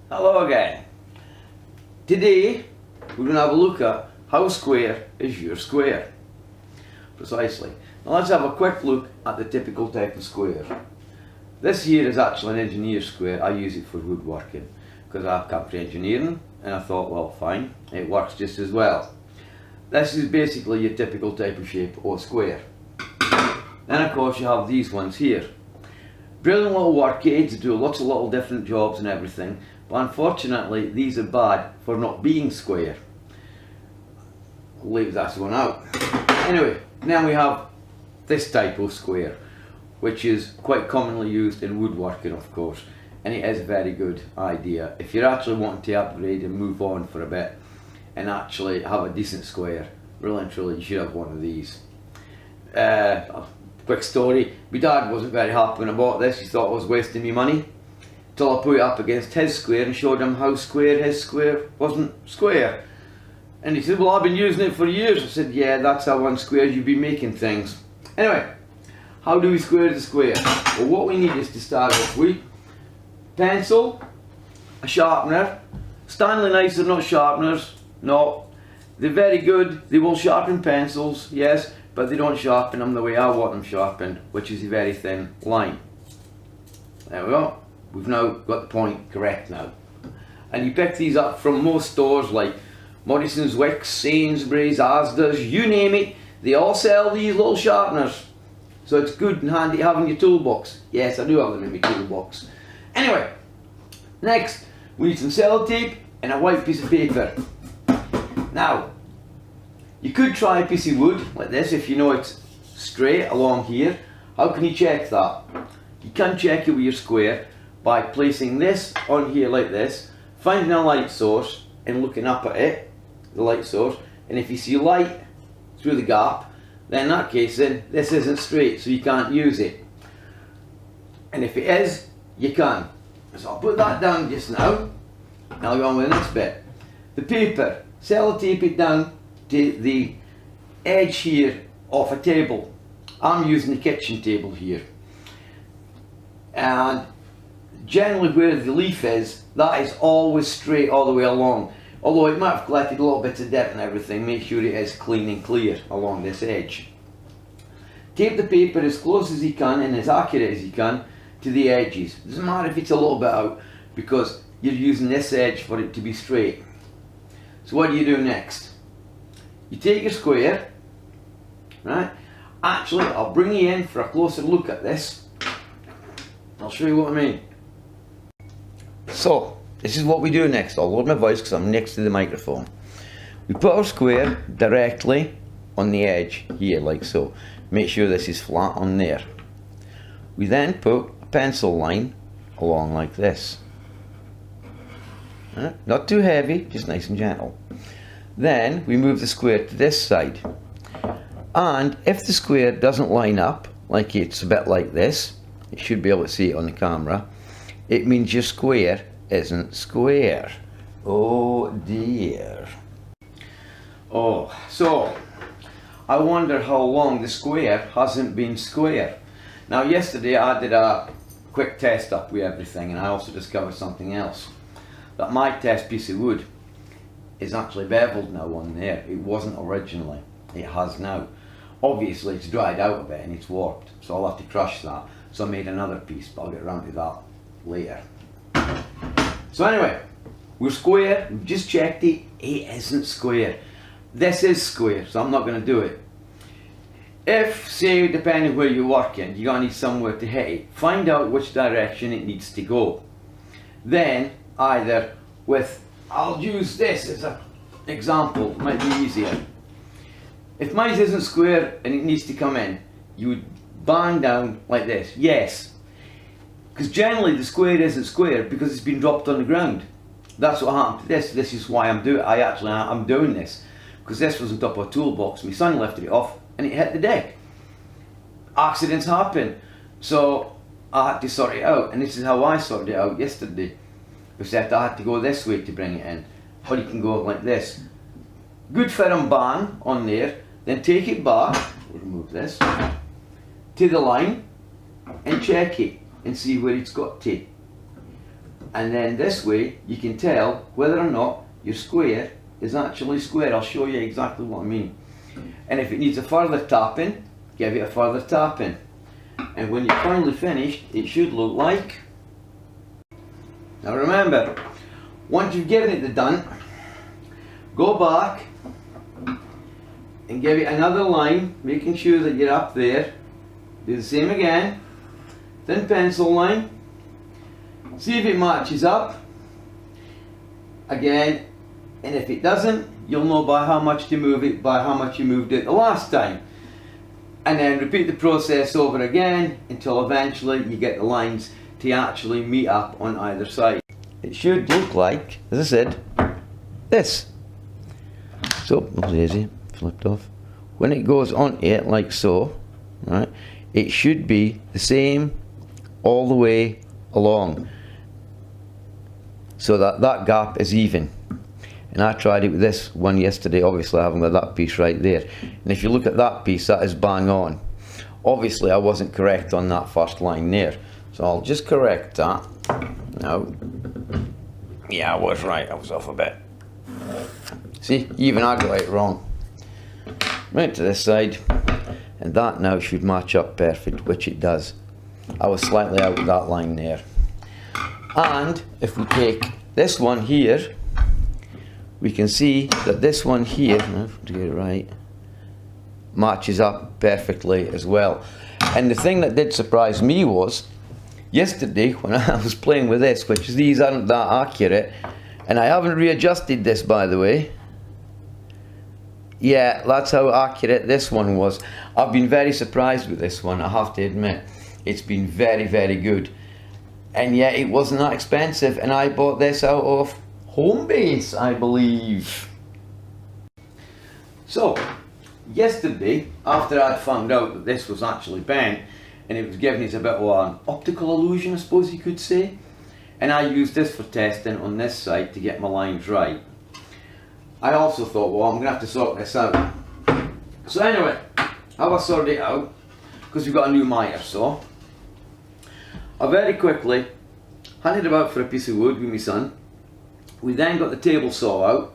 Hello again. Today we're going to have a look at how square is your square. Precisely. Now let's have a quick look at the typical type of square. This here is actually an engineer square. I use it for woodworking because I've come for engineering and I thought, well, fine, it works just as well. This is basically your typical type of shape or square. Then of course you have these ones here. Brilliant little work aids, do lots of little different jobs and everything, but unfortunately these are bad for not being square. I'll leave that one out. Anyway, now we have this type of square, which is quite commonly used in woodworking, of course, and it is a very good idea. If you're actually wanting to upgrade and move on for a bit and actually have a decent square, really and truly you should have one of these. Quick story, my dad wasn't very happy when I bought this. He thought I was wasting me money, till I put it up against his square and showed him how square his square wasn't square. And he said, well, I've been using it for years. I said, yeah, that's how one squares, you've been making things. Anyway, how do we square the square? Well, what we need is to start off with pencil, a sharpener. Stanley knives are not sharpeners, no. They're very good, they will sharpen pencils, yes, but they don't sharpen them the way I want them sharpened, which is a very thin line. There we go. We've now got the point correct now. And you pick these up from most stores like Morrison's, Wickes, Sainsbury's, Asda's, you name it. They all sell these little sharpeners. So it's good and handy to have in your toolbox. Yes, I do have them in my toolbox. Anyway, next we need some sellotape and a white piece of paper. Now, you could try a piece of wood like this if you know it's straight along here. How can you check that? You can check it with your square by placing this on here like this, finding a light source and looking up at it, the light source, and if you see light through the gap, then in that case then this isn't straight, so you can't use it. And if it is, you can. So I'll put that down just now, and I'll go on with the next bit. The paper, sellotape it down to the edge here of a table. I'm using the kitchen table here. And generally where the leaf is, that is always straight all the way along. Although it might have collected a little bit of dirt and everything, make sure it is clean and clear along this edge. Tape the paper as close as you can and as accurate as you can to the edges. It doesn't matter if it's a little bit out, because you're using this edge for it to be straight. So what do you do next? You take your square, right? Actually, I'll bring you in for a closer look at this. I'll show you what I mean. So, this is what we do next. I'll lower my voice because I'm next to the microphone. We put our square directly on the edge here, like so. Make sure this is flat on there. We then put a pencil line along like this. Right? Not too heavy, just nice and gentle. Then we move the square to this side. And if the square doesn't line up, like it's a bit like this, you should be able to see it on the camera, it means your square isn't square. Oh dear. Oh, so I wonder how long the square hasn't been square. Now yesterday I did a quick test up with everything, and I also discovered something else. That my test piece of wood is actually beveled now on there. It wasn't originally. It has now. Obviously it's dried out a bit and it's warped, so I'll have to crush that. So I made another piece, but I'll get around to that later. So anyway, we're square. We've just checked it. It isn't square. This is square, so I'm not going to do it. If, say, depending where you're working, you're going to need somewhere to hit it, find out which direction it needs to go. Then either with, I'll use this as an example, it might be easier. If mine isn't square and it needs to come in, you would bang down like this, yes. Because generally the square isn't square because it's been dropped on the ground. That's what happened to this. This is why I'm doing this. Because this was on top of a toolbox, my son lifted it off and it hit the deck. Accidents happen. So I had to sort it out, and this is how I sorted it out yesterday. Except I had to go this way to bring it in, or you can go like this. Good firm bang on there, then take it back, we'll remove this, to the line and check it and see where it's got to. And then this way you can tell whether or not your square is actually square. I'll show you exactly what I mean. And if it needs a further tapping, give it a further tapping. And when you're finally finished, it should look like. Now remember, once you've given it the done, go back and give it another line, making sure that you're up there. Do the same again, thin pencil line, see if it matches up again, and if it doesn't, you'll know by how much to move it, by how much you moved it the last time. And then repeat the process over again until eventually you get the lines to actually meet up on either side. It should look like, as I said, this. So, that was easy, flipped off. When it goes on it like so, right, it should be the same all the way along, so that that gap is even. And I tried it with this one yesterday. Obviously I haven't got that piece right there, and if you look at that piece, that is bang on. Obviously I wasn't correct on that first line there, so I'll just correct that now. Yeah, I was right, I was off a bit. See, even I got it wrong. Right to this side, and that now should match up perfect, which it does. I was slightly out of that line there. And if we take this one here, we can see that this one here, to get it right, matches up perfectly as well. And the thing that did surprise me was, yesterday when I was playing with this, which these aren't that accurate, and I haven't readjusted this by the way. Yeah, that's how accurate this one was. I've been very surprised with this one, I have to admit. It's been very, very good. And yet it wasn't that expensive, and I bought this out of Homebase, I believe. So, yesterday, after I'd found out that this was actually bent, and it was giving us a bit of an optical illusion, I suppose you could say, and I used this for testing on this side to get my lines right. I also thought, well, I'm going to have to sort this out. So anyway, how I sorted it out, because we've got a new miter saw, I very quickly handed about for a piece of wood with my son. We then got the table saw out.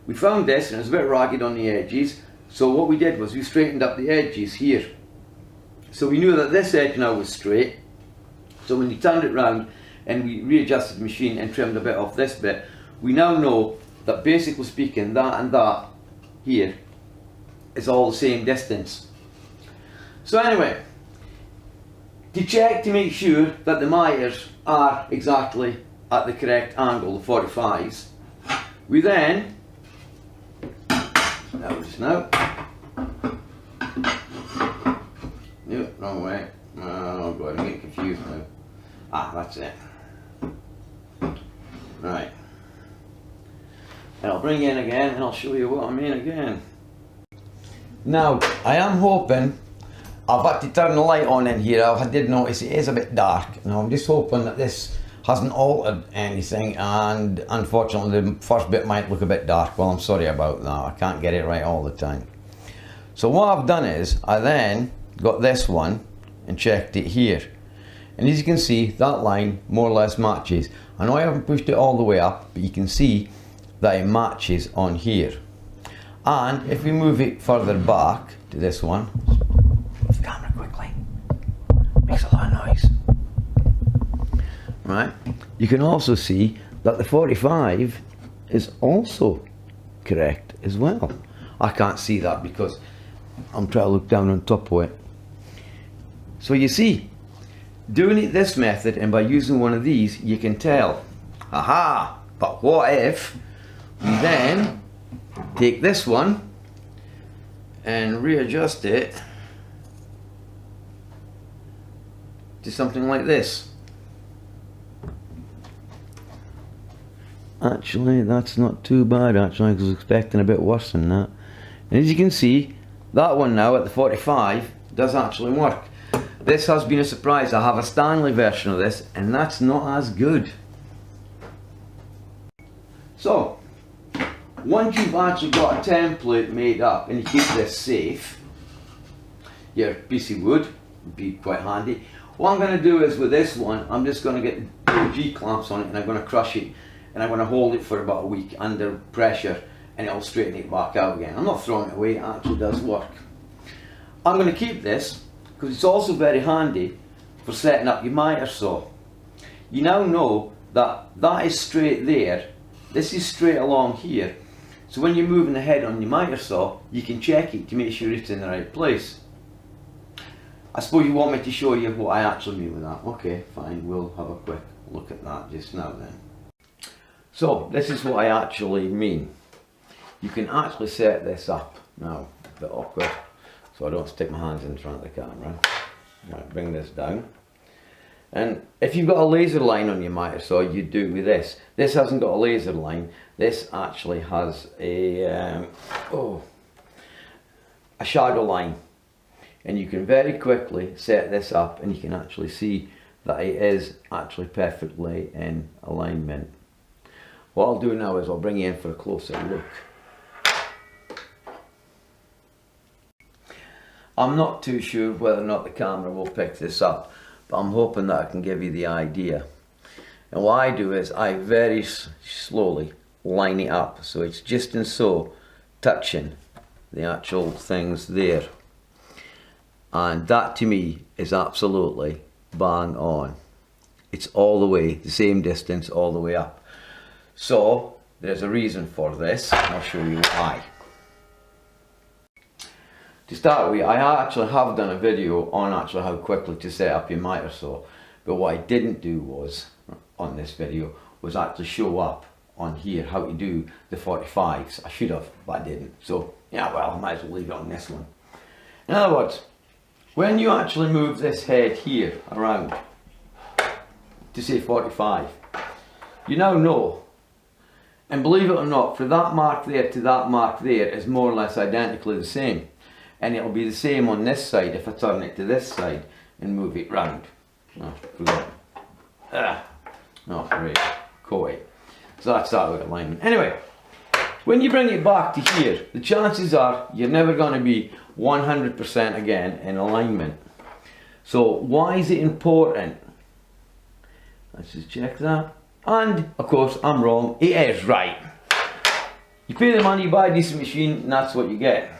We found this, and it was a bit ragged on the edges, so what we did was we straightened up the edges here. So we knew that this edge now was straight, so when you turned it round and we readjusted the machine and trimmed a bit off this bit, we now know that basically speaking, that and that here is all the same distance. So anyway, to check to make sure that the miters are exactly at the correct angle, the 45s, we then, no, wrong way, oh god, I'm getting confused now. Ah, that's it. Right. And I'll bring in again and I'll show you what I mean again. Now, I am hoping, I've had to turn the light on in here. I did notice it is a bit dark. Now I'm just hoping that this hasn't altered anything, and unfortunately the first bit might look a bit dark. Well, I'm sorry about that. I can't get it right all the time. So what I've done is, I then got this one and checked it here. And as you can see, that line more or less matches. I know I haven't pushed it all the way up, but you can see that it matches on here. And if we move it further back to this one, move the camera quickly, makes a lot of noise. Right, you can also see that the 45 is also correct as well. I can't see that because I'm trying to look down on top of it. So you see, doing it this method and by using one of these, you can tell. Aha! But what if we then take this one and readjust it to something like this? Actually, that's not too bad actually. I was expecting a bit worse than that. And as you can see, that one now at the 45 does actually work. This has been a surprise. I have a Stanley version of this and that's not as good. So, once you've actually got a template made up and you keep this safe, your piece of wood would be quite handy. What I'm going to do is with this one, I'm just going to get the put G-clamps on it and I'm going to crush it and I'm going to hold it for about a week under pressure and it'll straighten it back out again. I'm not throwing it away, it actually does work. I'm going to keep this because it's also very handy for setting up your miter saw. You now know that that is straight there, this is straight along here, so when you're moving the head on your miter saw you can check it to make sure it's in the right place. I suppose you want me to show you what I actually mean with that. Okay, fine, we'll have a quick look at that just now then. So this is what I actually mean. You can actually set this up. Now, a bit awkward, so I don't stick my hands in front of the camera. Right, bring this down. And if you've got a laser line on your miter saw, you do it with this. This hasn't got a laser line. This actually has a shadow line. And you can very quickly set this up and you can actually see that it is actually perfectly in alignment. What I'll do now is I'll bring you in for a closer look. I'm not too sure whether or not the camera will pick this up, but I'm hoping that I can give you the idea. And what I do is I very slowly line it up so it's just and so touching the actual things there. And that to me is absolutely bang on. It's all the way, the same distance all the way up. So there's a reason for this, and I'll show you why. To start with, I actually have done a video on actually how quickly to set up your miter saw, but what I didn't do was, on this video, was actually show up on here how to do the 45s. I should have, but I didn't. So yeah, well, I might as well leave it on this one. In other words, when you actually move this head here around to say 45, you now know, and believe it or not, for that mark there to that mark there is more or less identically the same. And it'll be the same on this side if I turn it to this side and move it round. Oh, forgot. Oh, great. Coy. So that's that with alignment. Anyway, when you bring it back to here, the chances are you're never going to be 100% again in alignment. So why is it important? Let's just check that. And of course I'm wrong, it is right. You pay the money, you buy a decent machine, and that's what you get.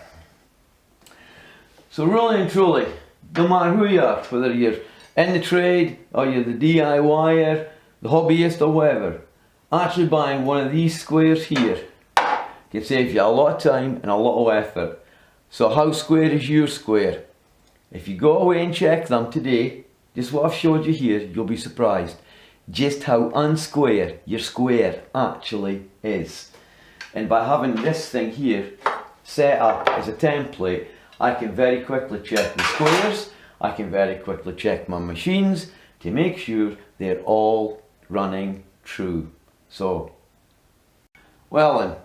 So really and truly, no matter who you are, whether you're in the trade or you're the DIYer, the hobbyist or whatever, actually buying one of these squares here can save you a lot of time and a lot of effort. So how square is your square? If you go away and check them today, just what I've showed you here, you'll be surprised just how unsquare your square actually is. And by having this thing here set up as a template, I can very quickly check the squares, I can very quickly check my machines to make sure they're all running true. So, well then,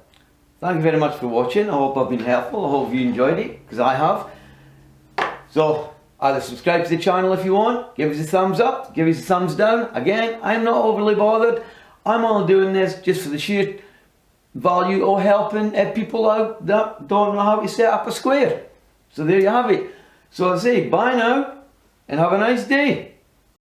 thank you very much for watching. I hope I've been helpful. I hope you enjoyed it, because I have. So, either subscribe to the channel if you want, give us a thumbs up, give us a thumbs down. Again, I'm not overly bothered. I'm only doing this just for the sheer value of helping people out that don't know how to set up a square. So there you have it. So I say bye now and have a nice day.